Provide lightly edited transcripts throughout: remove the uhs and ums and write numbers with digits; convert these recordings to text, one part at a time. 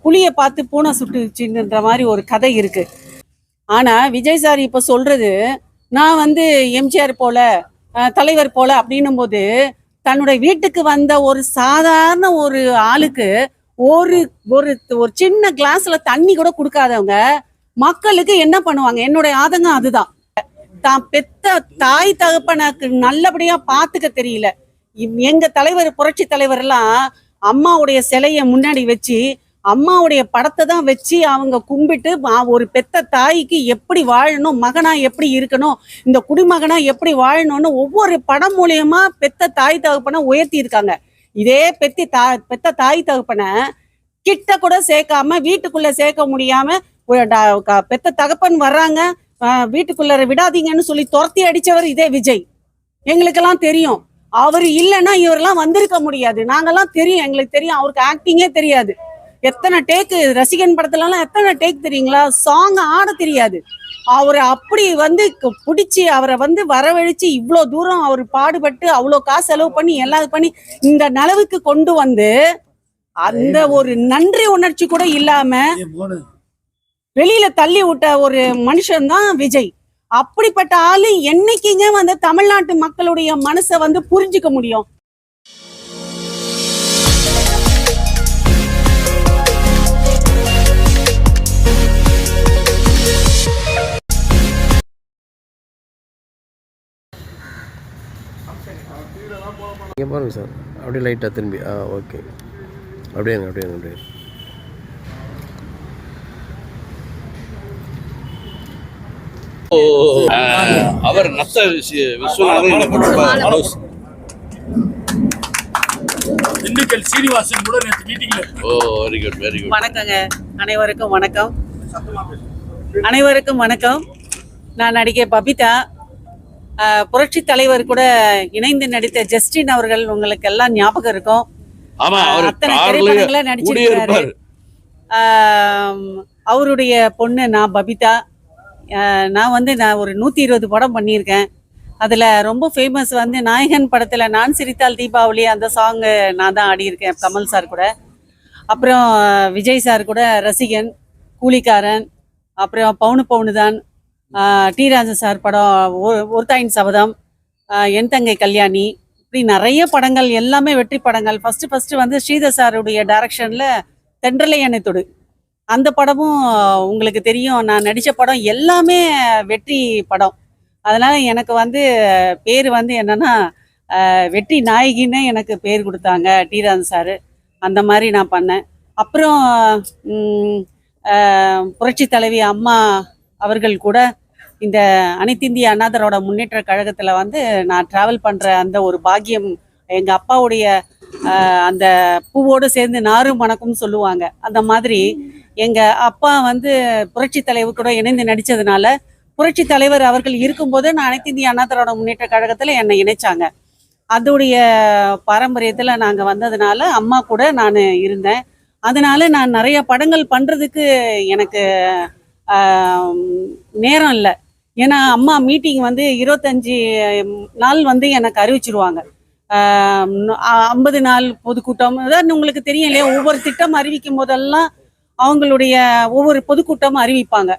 புளியை பார்த்து பூனை சுட்டுச்சுன்ற மாதிரி ஒரு கதை இருக்கு. ஆனா விஜய் சார் இப்ப சொல்றது, நான் வந்து எம்ஜிஆர் போல தலைவர் போல அப்படின்னும் போது, தன்னுடைய வீட்டுக்கு வந்த ஒரு சாதாரண ஒரு ஆளுக்கு ஒரு ஒரு ஒரு சின்ன கிளாஸ்ல தண்ணி கூட கொடுக்காதவங்க மக்களுக்கு என்ன பண்ணுவாங்க? என்னுடைய ஆதங்கம் அதுதான். தான் பெத்த தாய் தகப்பனுக்கு நல்லபடியா பாத்துக்க தெரியல. எங்க தலைவர், புரட்சி தலைவர் எல்லாம் அம்மாவுடைய சிலைய முன்னாடி வச்சு, அம்மாவுடைய படத்தை தான் வச்சு அவங்க கும்பிட்டு, ஒரு பெத்த தாய்க்கு எப்படி வாழணும், மகனா எப்படி இருக்கணும், இந்த குடிமகனா எப்படி வாழணும்னு ஒவ்வொரு படம் மூலியமா பெத்த தாய் தகப்பனை உயர்த்தி இருக்காங்க. இதே பெத்த தாய் தகப்பனை கிட்ட கூட சேர்க்காம, வீட்டுக்குள்ள சேர்க்க முடியாம, பெத்த தகப்பன் வர்றாங்க, வீட்டுக்குள்ள விடாதீங்கன்னு சொல்லி துரத்தி அடிச்சவர் இதே விஜய். எங்களுக்கெல்லாம் தெரியும். அவரு இல்லைன்னா இவரெல்லாம் வந்திருக்க முடியாது. நாங்கெல்லாம் தெரியும், எங்களுக்கு தெரியும். அவருக்கு ஆக்டிங்கே தெரியாது. எத்தனை டேக்கு ரசிகன் படத்துல எல்லாம் எத்தனை டேக் தெரியுங்களா? சாங் ஆட தெரியாது. அவரை அப்படி வந்து பிடிச்சி அவரை வந்து வரவழைச்சு இவ்வளோ தூரம் அவர் பாடுபட்டு அவ்வளோ காசு செலவு பண்ணி எல்லாம் பண்ணி இந்த நிலவுக்கு கொண்டு வந்து, அந்த ஒரு நன்றி உணர்ச்சி கூட இல்லாம வெளியில தள்ளி விட்ட ஒரு மனுஷன் தான் விஜய். அப்படிப்பட்ட ஆளு என்னைக்குங்க வந்து தமிழ்நாட்டு மக்களுடைய மனசை வந்து புரிஞ்சுக்க முடியும்? இங்கே பாருங்கள் சார், அப்படியே லைட்டாக திரும்பி ஓகே, அப்படியே அப்படியே அவர் நத்த விஸ்வநாதன் திண்டுக்கல் சீனிவாசன் கூட நேற்று மீட்டிங்ல. Very good very good. வணக்கங்க, அனைவருக்கும் வணக்கம். அனைவருக்கும் வணக்கம். நான் நடிகை பபிதா. புரட்சி தலைவர் கூட இணைந்து நடித்த ஜஸ்டின் அவர்கள் உங்களுக்கு எல்லாம் ஞாபகம் இருக்கும். அத்தனை திரைப்படங்களை நடிச்சிருக்காரு. அவருடைய பொண்ணு நான் பபிதா. நான் ஒரு 120 படம் பண்ணியிருக்கேன். அதில் ரொம்ப ஃபேமஸ் வந்து நாயகன் படத்தில் நான் சிரித்தால் தீபாவளி அந்த சாங்கு நான் தான் ஆடியிருக்கேன் கமல் சார் கூட. அப்புறம் விஜய் சார் கூட ரசிகன், கூலிக்காரன், அப்புறம் பவுனு பவுனு தான், டி ராஜா சார் படம் ஒரு தாயின் சபதம், என் தங்கை கல்யாணி, இப்படி நிறைய படங்கள் எல்லாமே வெற்றி படங்கள். ஃபஸ்ட்டு வந்து ஸ்ரீதர் சாருடைய டைரக்ஷனில் தென்றலை அணைத்தொடு அந்த படமும் உங்களுக்கு தெரியும். நான் நடித்த படம் எல்லாமே வெற்றி படம். அதனால் எனக்கு வந்து பேர் வந்து என்னென்னா வெற்றி நாயகின்னு எனக்கு பேர் கொடுத்தாங்க டி ராஜா சார். அந்த மாதிரி நான் பண்ணேன். அப்புறம் புரட்சி தலைவி அம்மா அவர்கள் கூட இந்த அனைத்திந்திய அண்ணாதரோட முன்னேற்ற கழகத்தில் வந்து நான் ட்ராவல் பண்ணுற அந்த ஒரு பாக்கியம், எங்கள் அப்பாவுடைய அந்த பூவோடு சேர்ந்து நாரும் மணக்கும்னு சொல்லுவாங்க. அந்த மாதிரி எங்கள் அப்பா வந்து புரட்சி தலைவர் கூட இணைந்து நடித்ததுனால, புரட்சி தலைவர் அவர்கள் இருக்கும்போது நான் அனைத்திந்திய அண்ணாதரோட முன்னேற்ற கழகத்தில் என்னை இணைச்சாங்க. அதோடைய பாரம்பரியத்தில் நாங்கள் வந்ததுனால அம்மா கூட நான் இருந்தேன். அதனால நான் நிறைய படங்கள் பண்ணுறதுக்கு எனக்கு நேரம் இல்லை. ஏன்னா அம்மா மீட்டிங் வந்து 25 நாள் வந்து எனக்கு அறிவிச்சிருவாங்க. 50 நாள் பொதுக்கூட்டம், அதாவது உங்களுக்கு தெரியும் இல்லையா, ஒவ்வொரு திட்டம் அறிவிக்கும் போதெல்லாம் அவங்களுடைய ஒவ்வொரு பொதுக்கூட்டமும் அறிவிப்பாங்க.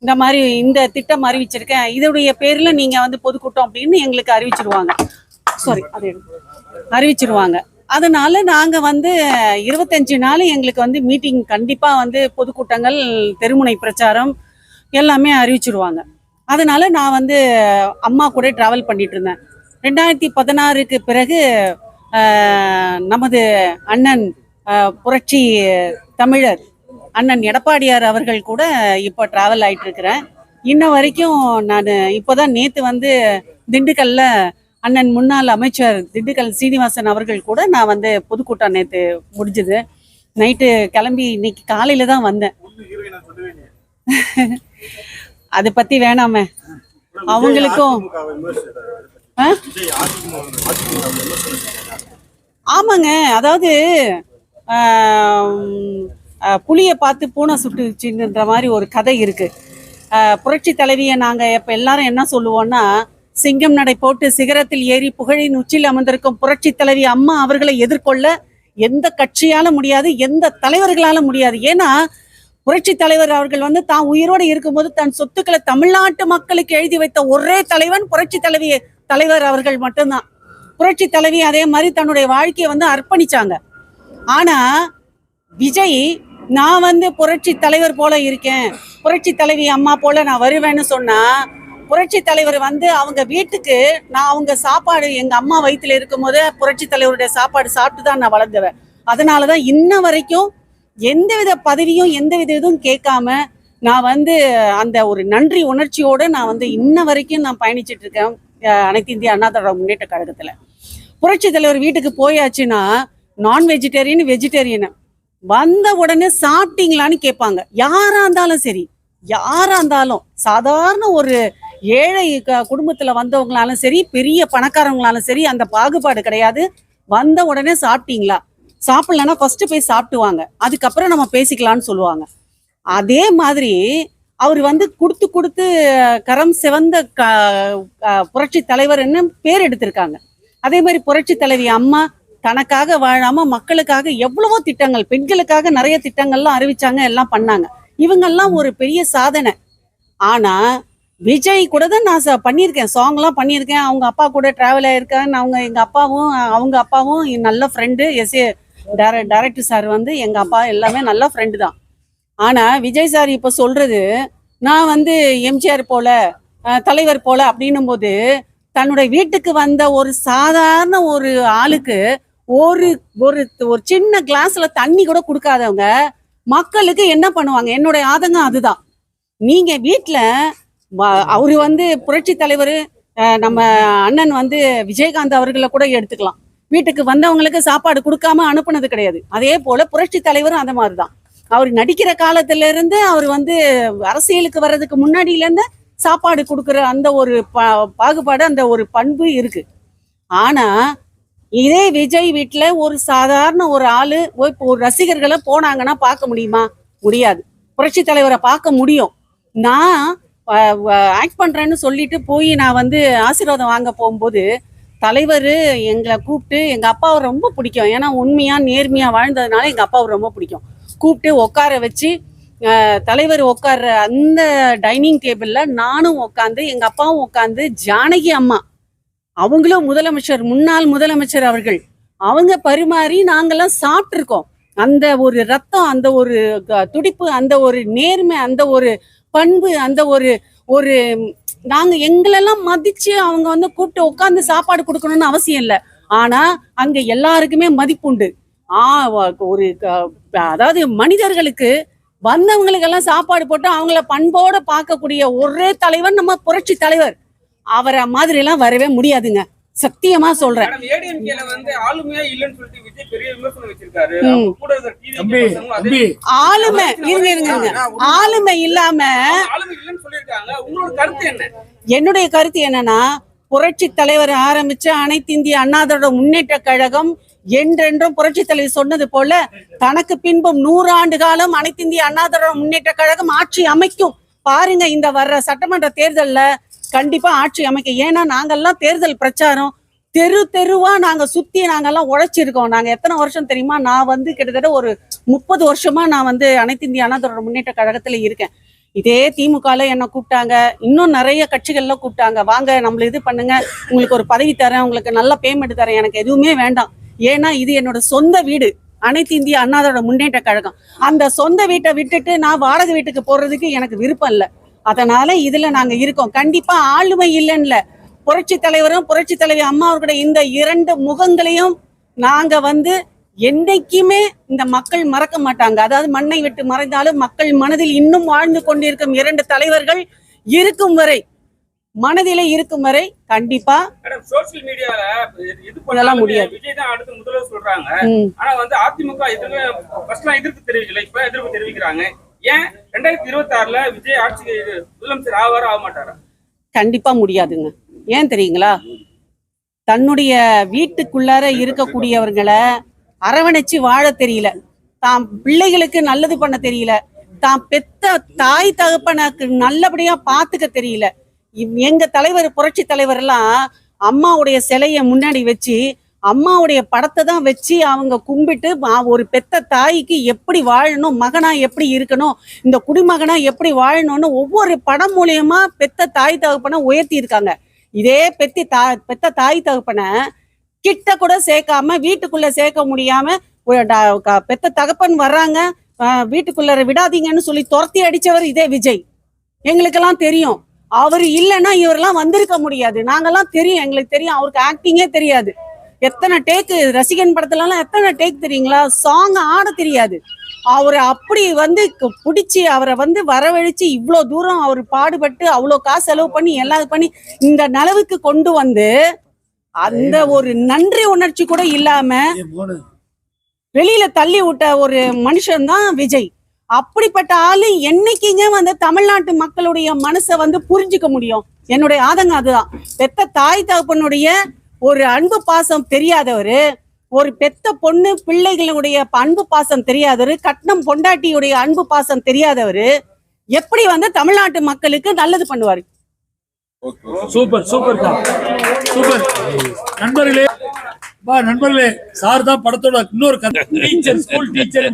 இந்த மாதிரி இந்த திட்டம் அறிவிச்சிருக்கேன், இதோடைய பேரில் நீங்கள் வந்து பொதுக்கூட்டம் அப்படின்னு எங்களுக்கு அறிவிச்சிருவாங்க. அதனால நாங்கள் வந்து 25 நாள் எங்களுக்கு வந்து மீட்டிங் கண்டிப்பாக வந்து பொதுக்கூட்டங்கள், தெருமுனை பிரச்சாரம் எல்லாமே அறிவிச்சிருவாங்க. அதனால நான் வந்து அம்மா கூட ட்ராவல் பண்ணிட்டு இருந்தேன். 2016க்கு பிறகு நமது அண்ணன் புரட்சி தமிழர் அண்ணன் எடப்பாடியார் அவர்கள் கூட இப்போ ட்ராவல் ஆகிட்டு இருக்கிறேன். இன்ன வரைக்கும் நான் இப்போதான் நேற்று வந்து திண்டுக்கல்ல அண்ணன் முன்னாள் அமைச்சர் திண்டுக்கல் சீனிவாசன் அவர்கள் கூட நான் வந்து பொதுக்கூட்டம் நேற்று முடிஞ்சுது. நைட்டு கிளம்பி இன்னைக்கு காலையில தான் வந்தேன். அதை பற்றி வேணாமே, அவங்களுக்கும் ஆமாங்க. அதாவது புளியை பார்த்து பூனை சுட்டுச்சுன்ற மாதிரி ஒரு கதை இருக்கு. புரட்சி தலைவியை நாங்கள் இப்போ எல்லாரும் என்ன சொல்லுவோம்னா, சிங்கம் நடை போட்டு சிகரத்தில் ஏறி புகழின் உச்சியில் அமர்ந்திருக்கும் புரட்சி தலைவி அம்மா அவர்களை எதிர்கொள்ள எந்த கட்சியால முடியாது, எந்த தலைவர்களால முடியாது. ஏன்னா புரட்சி தலைவர் அவர்கள் வந்து தான் உயிரோடு இருக்கும்போது தன் சொத்துக்களை தமிழ்நாட்டு மக்களுக்கு எழுதி வைத்த ஒரே தலைவன் புரட்சி தலைவர் அவர்கள் மட்டும்தான். புரட்சி தலைவி அதே மாதிரி தன்னுடைய வாழ்க்கையை வந்து அர்ப்பணிச்சாங்க. ஆனா விஜய் நான் வந்து புரட்சி தலைவர் போல இருக்கேன், புரட்சி தலைவி அம்மா போல நான் வருவேன்னு சொன்னா, புரட்சி தலைவர் வந்து அவங்க வீட்டுக்கு நான் அவங்க சாப்பாடு எங்க அம்மா வயிற்றுல இருக்கும் போதே புரட்சி தலைவருடைய சாப்பாடு சாப்பிட்டு தான் நான் வளர்ந்துவேன். அதனாலதான் இன்ன வரைக்கும் எந்தவித பதவியும் எந்தவித இதுவும் கேட்காம நான் வந்து அந்த ஒரு நன்றி உணர்ச்சியோட நான் வந்து இன்ன வரைக்கும் நான் பயணிச்சுட்டு இருக்கேன் அனைத்து இந்திய அண்ணா திராவிட முன்னேற்ற கழகத்துல. புரட்சி தலைவர் வீட்டுக்கு போயாச்சுன்னா நான் வெஜிடேரியன் வெஜிடேரியன் வந்த உடனே சாப்பிட்டீங்களான்னு கேட்பாங்க. யாரா இருந்தாலும் சரி, யாரா இருந்தாலும், சாதாரண ஒரு ஏழை குடும்பத்துல வந்தவங்களாலும் சரி, பெரிய பணக்காரவங்களாலும் சரி, அந்த பாகுபாடு கிடையாது. வந்த உடனே சாப்பிட்டீங்களா, சாப்பிடலன்னா ஃபர்ஸ்ட் போய் சாப்பிட்டுவாங்க, அதுக்கப்புறம் நம்ம பேசிக்கலாம்னு சொல்லுவாங்க. அதே மாதிரி அவர் வந்து கொடுத்து கரம் சிவந்த புரட்சி தலைவர்னு பேர் எடுத்திருக்காங்க. அதே மாதிரி புரட்சி தலைவி அம்மா தனக்காக வாழாம மக்களுக்காக எவ்வளவோ திட்டங்கள், பெண்களுக்காக நிறைய திட்டங்கள்லாம் அறிவிச்சாங்க, எல்லாம் பண்ணாங்க. இவங்கெல்லாம் ஒரு பெரிய சாதனை. ஆனா விஜய் கூட தான் நான் பண்ணியிருக்கேன், சாங்லாம் பண்ணியிருக்கேன், அவங்க அப்பா கூட டிராவல் ஆயிருக்கேன். அவங்க அப்பாவும் நல்ல ஃப்ரெண்டு. டைரக்டர் சார் வந்து எங்க அப்பா எல்லாமே நல்ல ஃப்ரெண்டு தான். ஆனா விஜய் சார் இப்ப சொல்றது நான் வந்து எம்ஜிஆர் போல தலைவர் போல அப்படின்னும் போது, தன்னுடைய வீட்டுக்கு வந்த ஒரு சாதாரண ஒரு ஆளுக்கு ஒரு ஒரு ஒரு சின்ன கிளாஸ்ல தண்ணி கூட கொடுக்காதவங்க மக்களுக்கு என்ன பண்ணுவாங்க? என்னுடைய ஆதங்கம் அதுதான். நீங்க வீட்டுல அவரு வந்து புரட்சி தலைவர் நம்ம அண்ணன் வந்து விஜயகாந்த் அவர்களை கூட எடுத்துக்கலாம், வீட்டுக்கு வந்தவங்களுக்கு சாப்பாடு கொடுக்காம அனுப்புனது கிடையாது. அதே போல புரட்சி தலைவரும் அந்த மாதிரிதான். அவர் நடிக்கிற காலத்துல இருந்து அவர் வந்து அரசியலுக்கு வர்றதுக்கு முன்னாடியில இருந்து சாப்பாடு கொடுக்குற அந்த ஒரு பாகுபாடு, அந்த ஒரு பண்பு இருக்கு. ஆனா இதே விஜய் வீட்டுல ஒரு சாதாரண ஒரு ஆளு இப்போ ஒரு ரசிகர்களை போனாங்கன்னா பார்க்க முடியுமா? முடியாது. புரட்சி தலைவரை பார்க்க முடியும். நான் ஆக்ட் பண்றேன்னு சொல்லிட்டு போய் நான் வந்து ஆசீர்வாதம் வாங்க போகும்போது தலைவர் எங்களை கூப்பிட்டு, எங்க அப்பாவை ரொம்ப பிடிக்கும், ஏன்னா உண்மையா நேர்மையா வாழ்ந்ததுனால எங்க அப்பாவை ரொம்ப பிடிக்கும், கூப்பிட்டு உட்கார வச்சு தலைவர் உட்கார்ற அந்த டைனிங் டேபிள்ல நானும் உட்காந்து, எங்க அப்பாவும் உட்காந்து, ஜானகி அம்மா அவங்களும் முதலமைச்சர், முன்னாள் முதலமைச்சர் அவர்கள், அவங்க பரிமாறி நாங்கெல்லாம் சாப்பிட்டுருக்கோம். அந்த ஒரு ரத்தம், அந்த ஒரு துடிப்பு, அந்த ஒரு நேர்மை, அந்த ஒரு பண்பு, அந்த ஒரு ஒரு நாங்க எங்களெல்லாம் மதிச்சு அவங்க வந்து கூப்பிட்டு உட்காந்து சாப்பாடு கொடுக்கணும்னு அவசியம் இல்லை. ஆனா அங்க எல்லாருக்குமே மதிப்புண்டு. ஒரு அதாவது மனிதர்களுக்கு வந்தவங்களுக்கெல்லாம் சாப்பாடு போட்டு அவங்கள பண்போட பார்க்கக்கூடிய ஒரே தலைவர் நம்ம புரட்சி தலைவர். அவரை மாதிரி எல்லாம் வரவே முடியாதுங்க, சத்தியமா சொல்றேன். ஆளுமை இருங்க, ஆளுமை இல்லாம என்னுடைய கருத்து என்னன்னா, புரட்சி தலைவர் ஆரம்பிச்ச அனைத்து இந்திய அண்ணா திராவிட முன்னேற்ற கழகம் என்றென்றும் புரட்சி தலைவர் சொன்னது போல தனக்கு பின்பும் 100 ஆண்டு காலம் அனைத்து இந்திய அண்ணா திராவிட முன்னேற்ற கழகம் ஆட்சி அமைக்கும். பாருங்க, இந்த வர்ற சட்டமன்ற தேர்தல்ல கண்டிப்பா ஆட்சி அமைக்க. ஏன்னா நாங்கெல்லாம் தேர்தல் பிரச்சாரம் தெருவா நாங்க சுத்தி நாங்கெல்லாம் உழைச்சிருக்கோம். நாங்க எத்தனை வருஷம் தெரியுமா? நான் வந்து கிட்டத்தட்ட ஒரு 30 வருஷமா நான் வந்து அனைத்து இந்திய அண்ணா திராவிட முன்னேற்ற கழகத்துல இருக்கேன். இதே திமுகல என்ன கூப்பிட்டாங்க, இன்னும் நிறைய கட்சிகள்ல கூப்பிட்டாங்க, வாங்க நம்மள இது பண்ணுங்க, உங்களுக்கு ஒரு பதவி தரேன், உங்களுக்கு நல்ல பேமெண்ட் தரேன். எனக்கு எதுவுமே வேண்டாம். ஏன்னா இது என்னோட சொந்த வீடு, அனைத்து இந்திய அண்ணா திராவிட முன்னேற்ற கழகம். அந்த சொந்த வீட்டை விட்டுட்டு நான் வாடகை வீட்டுக்கு போறதுக்கு எனக்கு விருப்பம் இல்லை. அதனால இதுல நாங்க இருக்கோம். கண்டிப்பா ஆளுமை இல்லைன்னு, புரட்சி தலைவரும் புரட்சி தலைவி அம்மா அவர்களுடைய இந்த 2 முகங்களையும் நாங்க வந்து என்னைக்குமே இந்த மக்கள் மறக்க மாட்டாங்க. அதாவது மண்ணை விட்டு மறைந்தாலும் மக்கள் மனதில் இன்னும் வாழ்ந்து கொண்டிருக்கும் 2 தலைவர்கள் இருக்கும் வரை, மனதிலே இருக்கும் வரை கண்டிப்பா சோசியல் மீடியால இதெல்லாம் முடியாது. விஜய் தான் அடுத்து முதல்வர் சொல்றாங்க. ஆனா வந்து அதிமுக எதுவுமே ஃபர்ஸ்ட்லாம் எதிர்ப்பு தெரிவிக்கல, இப்ப எதிர்ப்பு தெரிவிக்கிறாங்க. ஏன் 2026ல விஜய் ஆட்சிக்கு முதலமைச்சர் ஆவாரா ஆக மாட்டாரா? கண்டிப்பா முடியாதுங்க. ஏன் தெரியுங்களா? தன்னுடைய வீட்டுக்குள்ளார இருக்கக்கூடியவர்களை அரவணைச்சு வாழ தெரியல, தாம் பிள்ளைகளுக்கு நல்லது பண்ண தெரியல, தாம் பெத்த தாய் தகப்பனுக்கு நல்லபடியா பாத்துக்க தெரியல. எங்க தலைவர் புரட்சி தலைவர் எல்லாம் அம்மாவுடைய சிலைய முன்னாடி வச்சு அம்மாவுடைய படத்தை தான் வச்சு அவங்க கும்பிட்டு ஒரு பெத்த தாய்க்கு எப்படி வாழணும், மகனா எப்படி இருக்கணும், இந்த குடிமகனா எப்படி வாழணும்னு ஒவ்வொரு படம் மூலியமா பெத்த தாய் தகப்பனை உயர்த்தி இருக்காங்க. இதே பெத்த தாய் தகப்பனை கிட்ட கூட சேர்க்காம வீட்டுக்குள்ள சேர்க்க முடியாம பெத்த தகப்பன் வர்றாங்க, வீட்டுக்குள்ள விடாதீங்கன்னு சொல்லி துரத்தி அடிச்சவர் இதே விஜய். எங்களுக்கெல்லாம் தெரியும். அவர் இல்லைன்னா இவரெல்லாம் வந்திருக்க முடியாது. நாங்கெல்லாம் தெரியும், எங்களுக்கு தெரியும். அவருக்கு ஆக்டிங்கே தெரியாது. எத்தனை டேக்கு ரசிகன் படத்துலலாம் எத்தனை டேக் தெரியுங்களா? சாங் ஆட தெரியாது. அவரை அப்படி பிடிச்சி அவரை வரவழைச்சு இவ்வளோ தூரம் அவர் பாடுபட்டு அவ்வளோ காசு செலவு பண்ணி எல்லாம் பண்ணி இந்த நிலவுக்கு கொண்டு வந்து அந்த ஒரு நன்றி உணர்ச்சி கூட இல்லாம வெளியில தள்ளி விட்ட ஒரு மனுஷன் தான் விஜய். அப்படிப்பட்ட ஆளு என்னைக்குங்க தமிழ்நாட்டு மக்களுடைய மனசை புரிஞ்சுக்க முடியும்? என்னுடைய ஆதங்கம் அதுதான். பெத்த தாய் தகப்பனுடைய ஒரு அன்பு பாசம் தெரியாதவரு, ஒரு பெத்த பொண்ணு பிள்ளைகளுடைய அன்பு பாசம் தெரியாதவரு, கட்னம் பொண்டாட்டியுடைய அன்பு பாசம் தெரியாதவரு எப்படி தமிழ்நாட்டு மக்களுக்கு நல்லது பண்ணுவாரு? Super super super. நண்பர்களே சார் தான் படத்தோட இன்னொரு கதை. Teacher, school teacher